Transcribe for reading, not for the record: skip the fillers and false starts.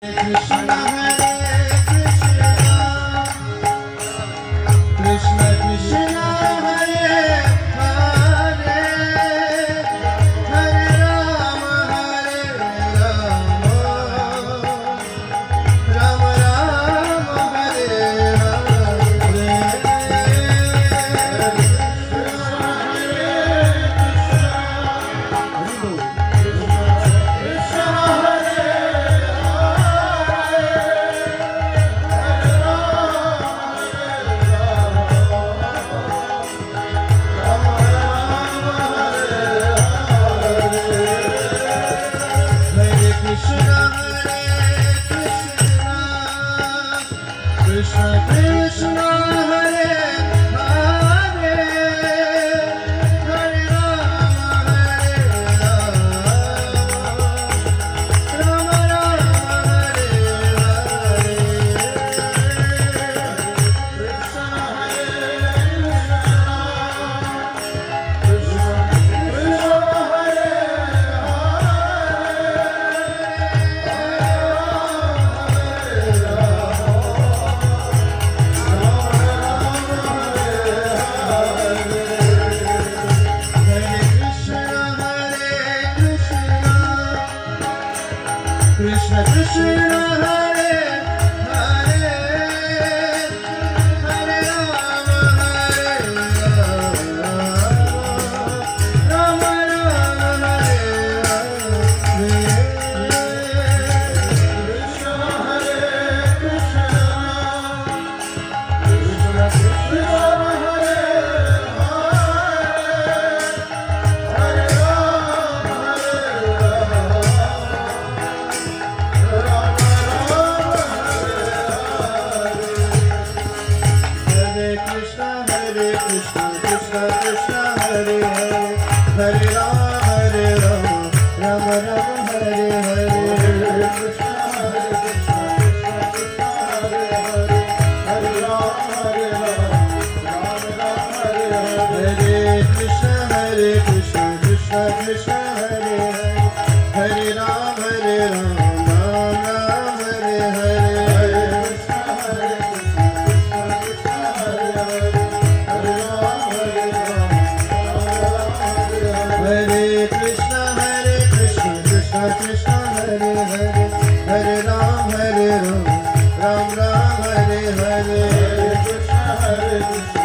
Krishna Hare Krishna, Krishna Krishna Hare Hare, Hare Rama Rama Rama Hare Hare. Krishna Krishna Hare Hare, Hare Rama Rama Rama Hare Hare. Krishna Hare Krishna, Krishna Hare Krishna Krishna Hare Hare, Hare Rama Rama Rama Hare Hare. Krishna Hare Krishna, Krishna Krishna Hare Hare, Hare Krishna Krishna Krishna Hare Hare, Hare Rama Rama Rama Hare Hare. Krishna Hare Krishna Krishna Hare Hare, Hare Rama Rama Hare Hare. Krishna Hare Krishna Krishna Krishna Hare Hare, Hare Rama Rama Hare Hare. Krishna Hare Hare Krishna Krishna Krishna Hare Hare, Hare Rama Rama Hare Hare. Krishna Hare Krishna.